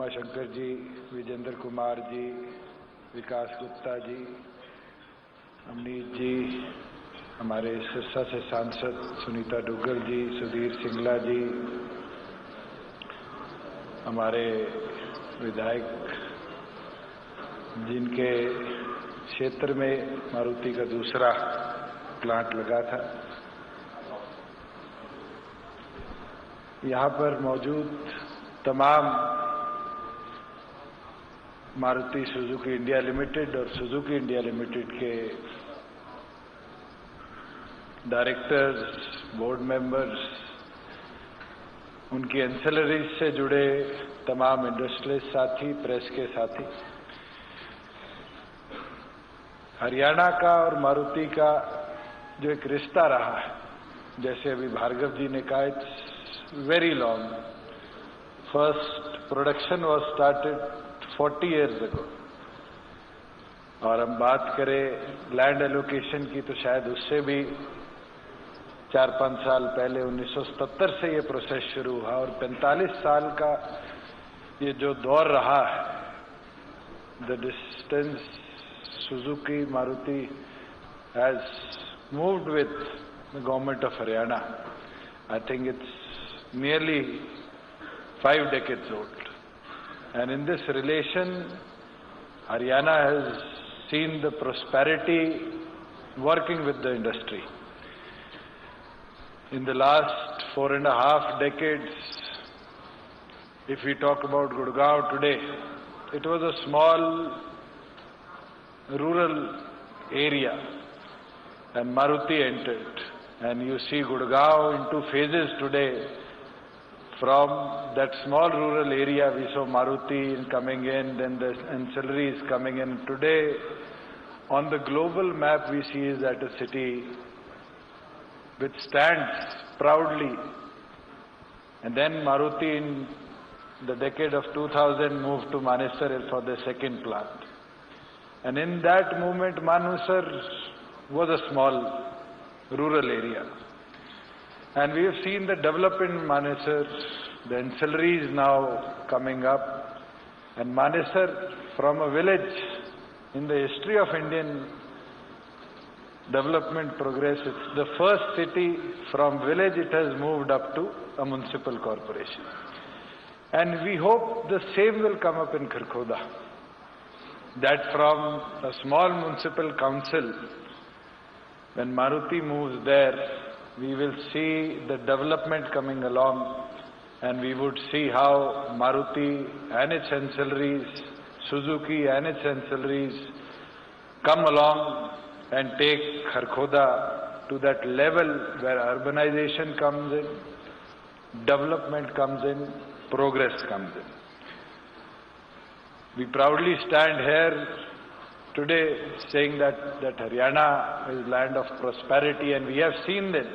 शंकर जी, विजेंद्र कुमार जी, विकास गुप्ता जी, अमनीत जी, हमारे सिरसा से सांसद सुनीता दुग्गल जी, सुधीर सिंगला जी, हमारे विधायक जिनके क्षेत्र में मारुति का दूसरा प्लांट लगा था, यहाँ पर मौजूद तमाम मारुति सुजुकी इंडिया लिमिटेड और सुजुकी इंडिया लिमिटेड के डायरेक्टर्स, बोर्ड मेंबर्स, उनकी एंसेलरीज से जुड़े तमाम इंडस्ट्रियलिस्ट साथी, प्रेस के साथी, हरियाणा का और मारुति का जो एक रिश्ता रहा है, जैसे अभी भार्गव जी ने कहा, it's very long. First production was started 40 years ago. और हम बात करें लैंड एलोकेशन की तो शायद उससे भी 4-5 साल पहले 1977 से ये प्रोसेस शुरू हुआ और 45 साल का ये जो दौर रहा है, the distance Suzuki Maruti has moved with the government of Haryana. I think it's nearly 5 decades old. And in this relation, Haryana has seen the prosperity working with the industry. In the last 4.5 decades, if we talk about Gurugram today, it was a small rural area and Maruti entered. And you see Gurugram in 2 phases today. From that small rural area, we saw Maruti coming in, then the ancillaries coming in. Today, on the global map, we see is that a city which stands proudly. And then Maruti in the decade of 2000 moved to Manesar for the second plant. And in that movement, Manesar was a small rural area. And we have seen the development in Manesar, the ancillaries now coming up. And Manesar, from a village in the history of Indian development progress, it's the first city from village it has moved up to a municipal corporation. And we hope the same will come up in Kharkhoda. That from a small municipal council, when Maruti moves there, we will see the development coming along, and we would see how Maruti and its ancillaries, Suzuki and its ancillaries come along and take Kharkhoda to that level where urbanization comes in, development comes in, progress comes in. We proudly stand here today saying that Haryana is land of prosperity, and we have seen that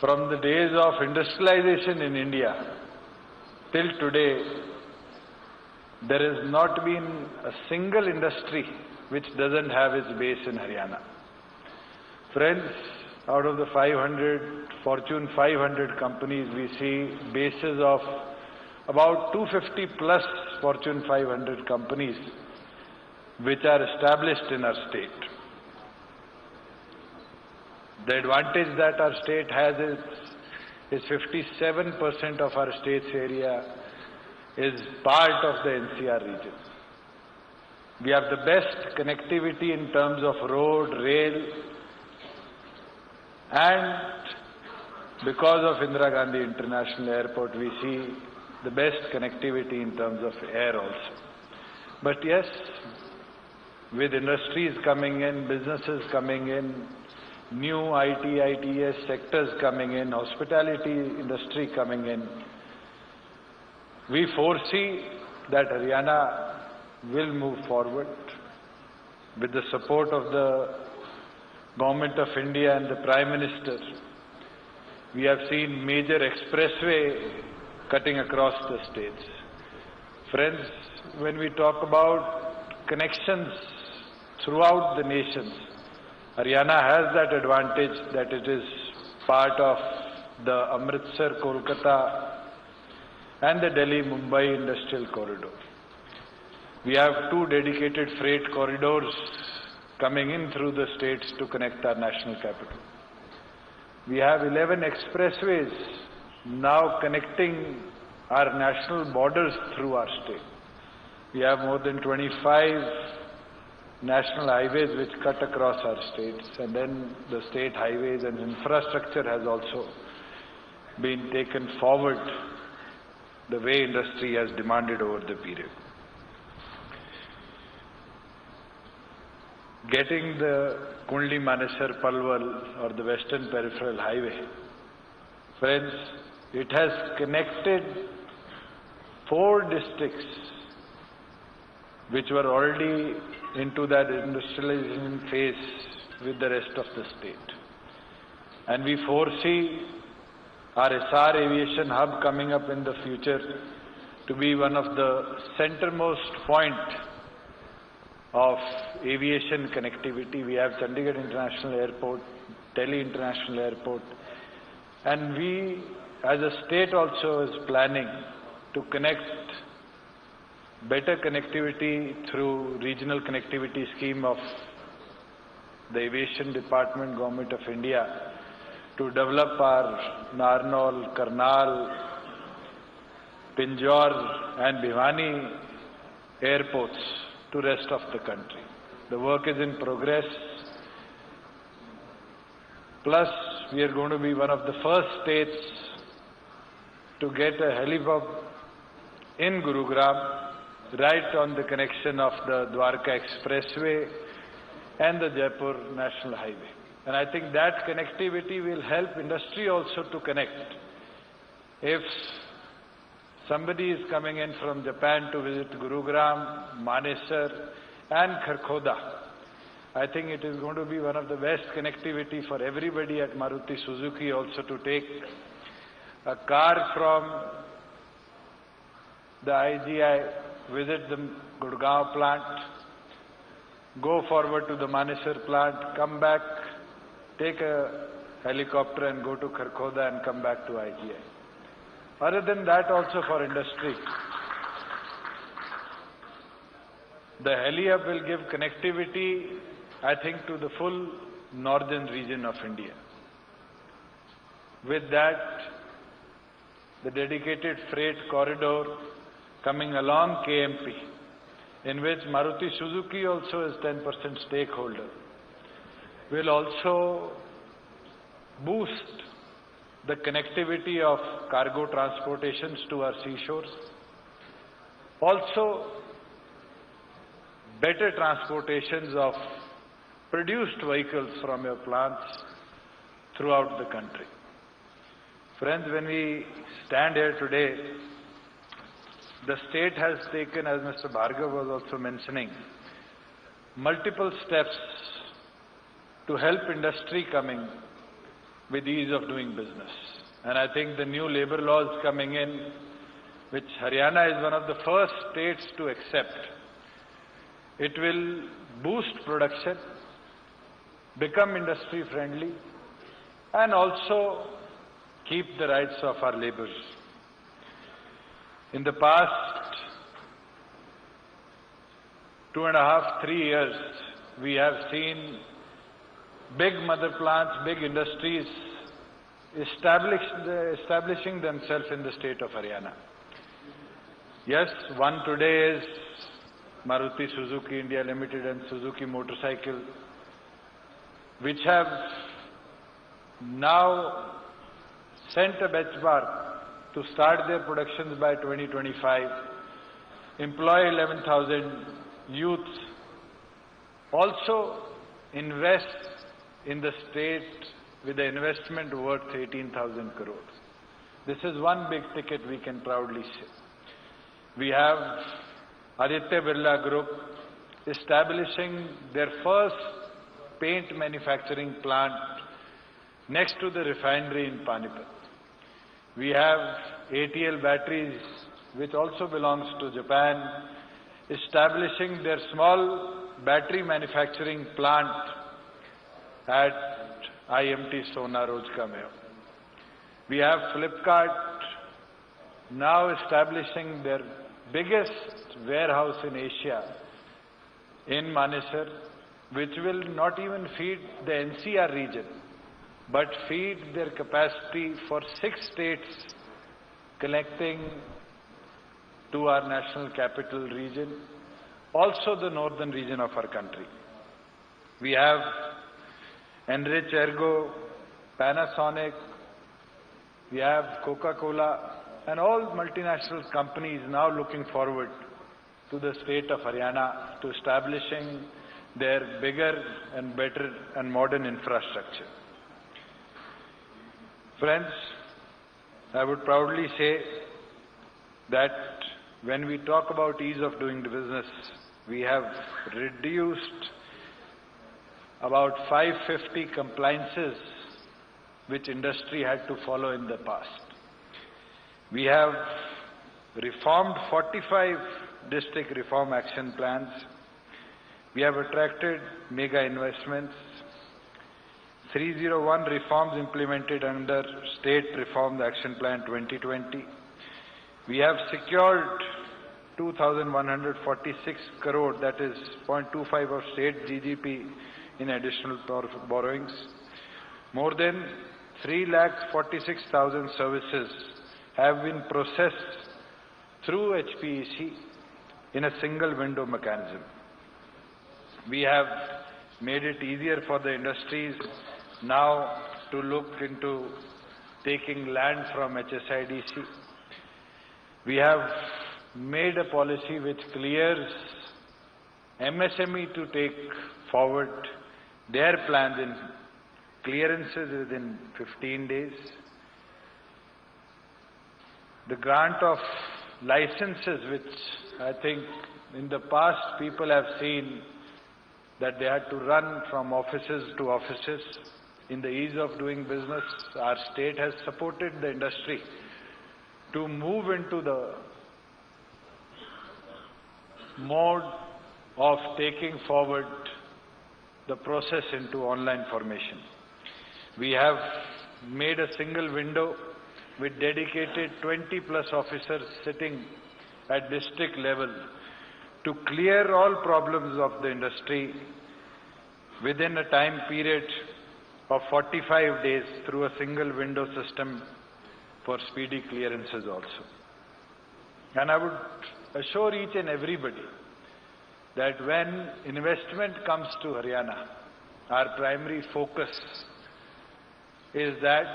from the days of industrialization in India till today, there has not been a single industry which doesn't have its base in Haryana. Friends, out of the Fortune 500 companies, we see bases of about 250 plus Fortune 500 companies which are established in our state. The advantage that our state has is 57% of our state's area is part of the NCR region. We have the best connectivity in terms of road, rail, and because of Indira Gandhi International Airport, we see the best connectivity in terms of air also. But yes, with industries coming in, businesses coming in, new IT, ITS sectors coming in, hospitality industry coming in, we foresee that Haryana will move forward with the support of the Government of India and the Prime Minister. We have seen major expressway cutting across the states. Friends, when we talk about connections throughout the nations, Haryana has that advantage that it is part of the Amritsar, Kolkata and the Delhi-Mumbai Industrial Corridor. We have 2 dedicated freight corridors coming in through the states to connect our national capital. We have 11 expressways now connecting our national borders through our state. We have more than 25 national highways which cut across our states, and then the state highways and infrastructure has also been taken forward the way industry has demanded over the period. Getting the Kundli-Manesar Palwal or the Western Peripheral Highway, friends, it has connected 4 districts which were already into that industrialization phase with the rest of the state. And we foresee our SR aviation hub coming up in the future to be one of the centermost point of aviation connectivity. We have Chandigarh International Airport, Delhi International Airport, and we as a state also is planning to connect better connectivity through regional connectivity scheme of the Aviation Department, Government of India, to develop our Narnaul, Karnal, Pinjore and Bhiwani airports to rest of the country. The work is in progress. Plus, we are going to be one of the first states to get a helipad in Gurugram, right on the connection of the Dwarka Expressway and the Jaipur National Highway. And I think that connectivity will help industry also to connect. If somebody is coming in from Japan to visit Gurugram, Manesar and Kharkhoda, I think it is going to be one of the best connectivity for everybody at Maruti Suzuki also to take a car from the IGI, visit the Gurgaon plant, go forward to the Manesar plant, come back, take a helicopter and go to Kharkhoda and come back to IGI. Other than that also for industry, the heli-hub will give connectivity, I think, to the full northern region of India. With that, the dedicated freight corridor coming along KMP, in which Maruti Suzuki also is 10% stakeholder, will also boost the connectivity of cargo transportations to our seashores. Also, better transportations of produced vehicles from your plants throughout the country. Friends, when we stand here today, the state has taken, as Mr. Bhargav was also mentioning, multiple steps to help industry coming with ease of doing business. And I think the new labor laws coming in, which Haryana is one of the first states to accept, it will boost production, become industry friendly, and also keep the rights of our laborers. In the past 2.5, 3 years, we have seen big mother plants, big industries establishing themselves in the state of Haryana. Yes, one today is Maruti Suzuki India Limited and Suzuki Motorcycle, which have now sent a benchmark to start their productions by 2025, employ 11,000 youths, also invest in the state with an investment worth 18,000 crores. This is one big ticket we can proudly say. We have Aditya Birla Group establishing their first paint manufacturing plant next to the refinery in Panipat. We have ATL Batteries, which also belongs to Japan, establishing their small battery manufacturing plant at IMT Sona Rojka Mein. We have Flipkart now establishing their biggest warehouse in Asia in Manesar, which will not even feed the NCR region, but feed their capacity for 6 states connecting to our national capital region, also the northern region of our country. We have Enrich Ergo, Panasonic, we have Coca-Cola, and all multinational companies now looking forward to the state of Haryana to establishing their bigger and better and modern infrastructure. Friends, I would proudly say that when we talk about ease of doing the business, we have reduced about 550 compliances which industry had to follow in the past. We have reformed 45 district reform action plans. We have attracted mega investments. 301 reforms implemented under State Reform Action Plan 2020. We have secured 2,146 crore, that is 0.25 of state GDP in additional borrowings. More than 3,46,000 services have been processed through HPEC in a single window mechanism. We have made it easier for the industries now to look into taking land from HSIDC. We have made a policy which clears MSME to take forward their plans in clearances within 15 days. The grant of licenses, which I think in the past people have seen that they had to run from offices to offices. In the ease of doing business, our state has supported the industry to move into the mode of taking forward the process into online formation. We have made a single window with dedicated 20+ officers sitting at district level to clear all problems of the industry within a time period of 45 days through a single window system for speedy clearances also. And I would assure each and everybody that when investment comes to Haryana, our primary focus is that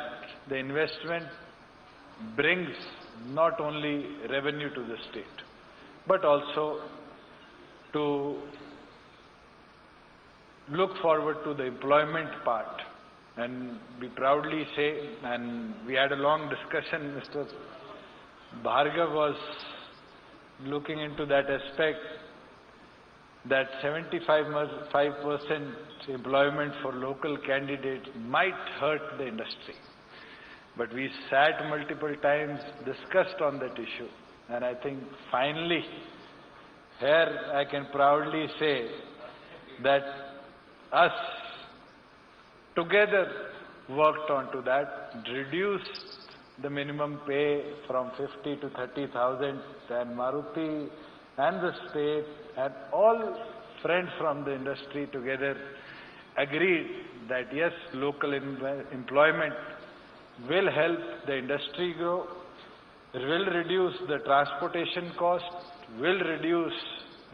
the investment brings not only revenue to the state, but also to look forward to the employment part. And we proudly say, and we had a long discussion, Mr. Bhargav was looking into that aspect, that 75% employment for local candidates might hurt the industry. But we sat multiple times, discussed on that issue, and I think finally, here I can proudly say that us together worked on to that, reduced the minimum pay from 50 to 30,000, and Maruti and the state and all friends from the industry together agreed that yes, local employment will help the industry grow, will reduce the transportation cost, will reduce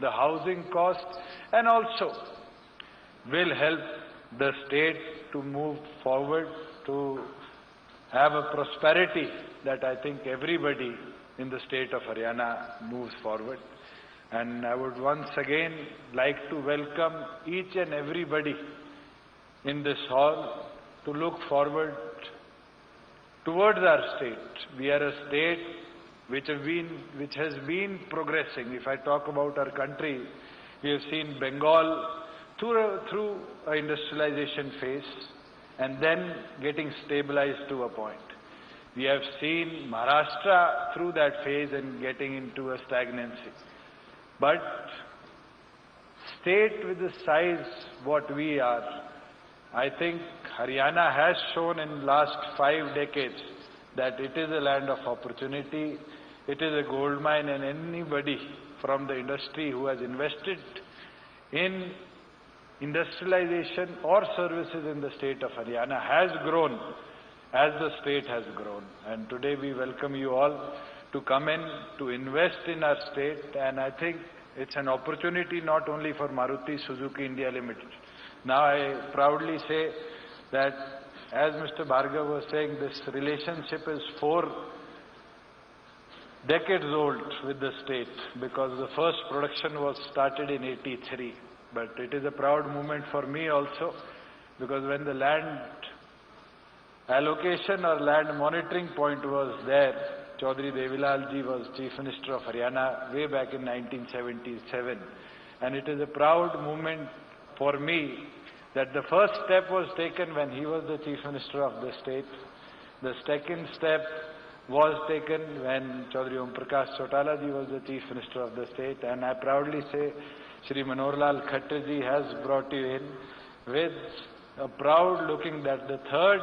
the housing cost, and also will help the state to move forward to have a prosperity that I think everybody in the state of Haryana moves forward. And I would once again like to welcome each and everybody in this hall to look forward towards our state. We are a state which has been progressing. If I talk about our country, we have seen Bengal through an industrialization phase and then getting stabilized to a point. We have seen Maharashtra through that phase and getting into a stagnancy. But state with the size what we are, I think Haryana has shown in last 5 decades that it is a land of opportunity. it is a gold mine, and anybody from the industry who has invested in industrialization or services in the state of Haryana has grown as the state has grown. And today we welcome you all to come in, to invest in our state, and I think it's an opportunity not only for Maruti Suzuki India Limited. Now I proudly say that, as Mr. Bhargav was saying, this relationship is 4 decades old with the state, because the first production was started in '83. But it is a proud moment for me also, because when the land allocation or land monitoring point was there, Chaudhry Devilal ji was Chief Minister of Haryana way back in 1977. And it is a proud moment for me that the first step was taken when he was the Chief Minister of the state. The second step was taken when Chaudhry Om Prakash Chautala ji was the Chief Minister of the state. And I proudly say Shri Manohar Lal Khattar ji has brought you in with a proud looking that the third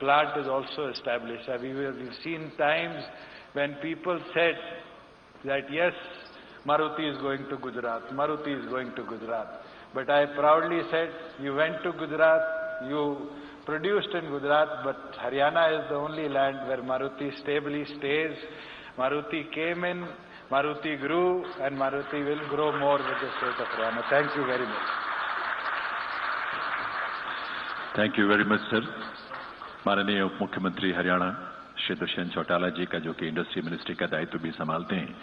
plant is also established. We've seen times when people said that yes, Maruti is going to Gujarat, Maruti is going to Gujarat. But I proudly said, you went to Gujarat, you produced in Gujarat, but Haryana is the only land where Maruti stably stays. Maruti came in, Maruti grew, and Maruti will grow more with the state of Haryana. Thank you very much. Thank you very much, sir. माननीय उप मुख्यमंत्री हरियाणा श्री दुष्यंत चौटाला जी का, जो कि industry ministry का दायित्व भी संभालते हैं,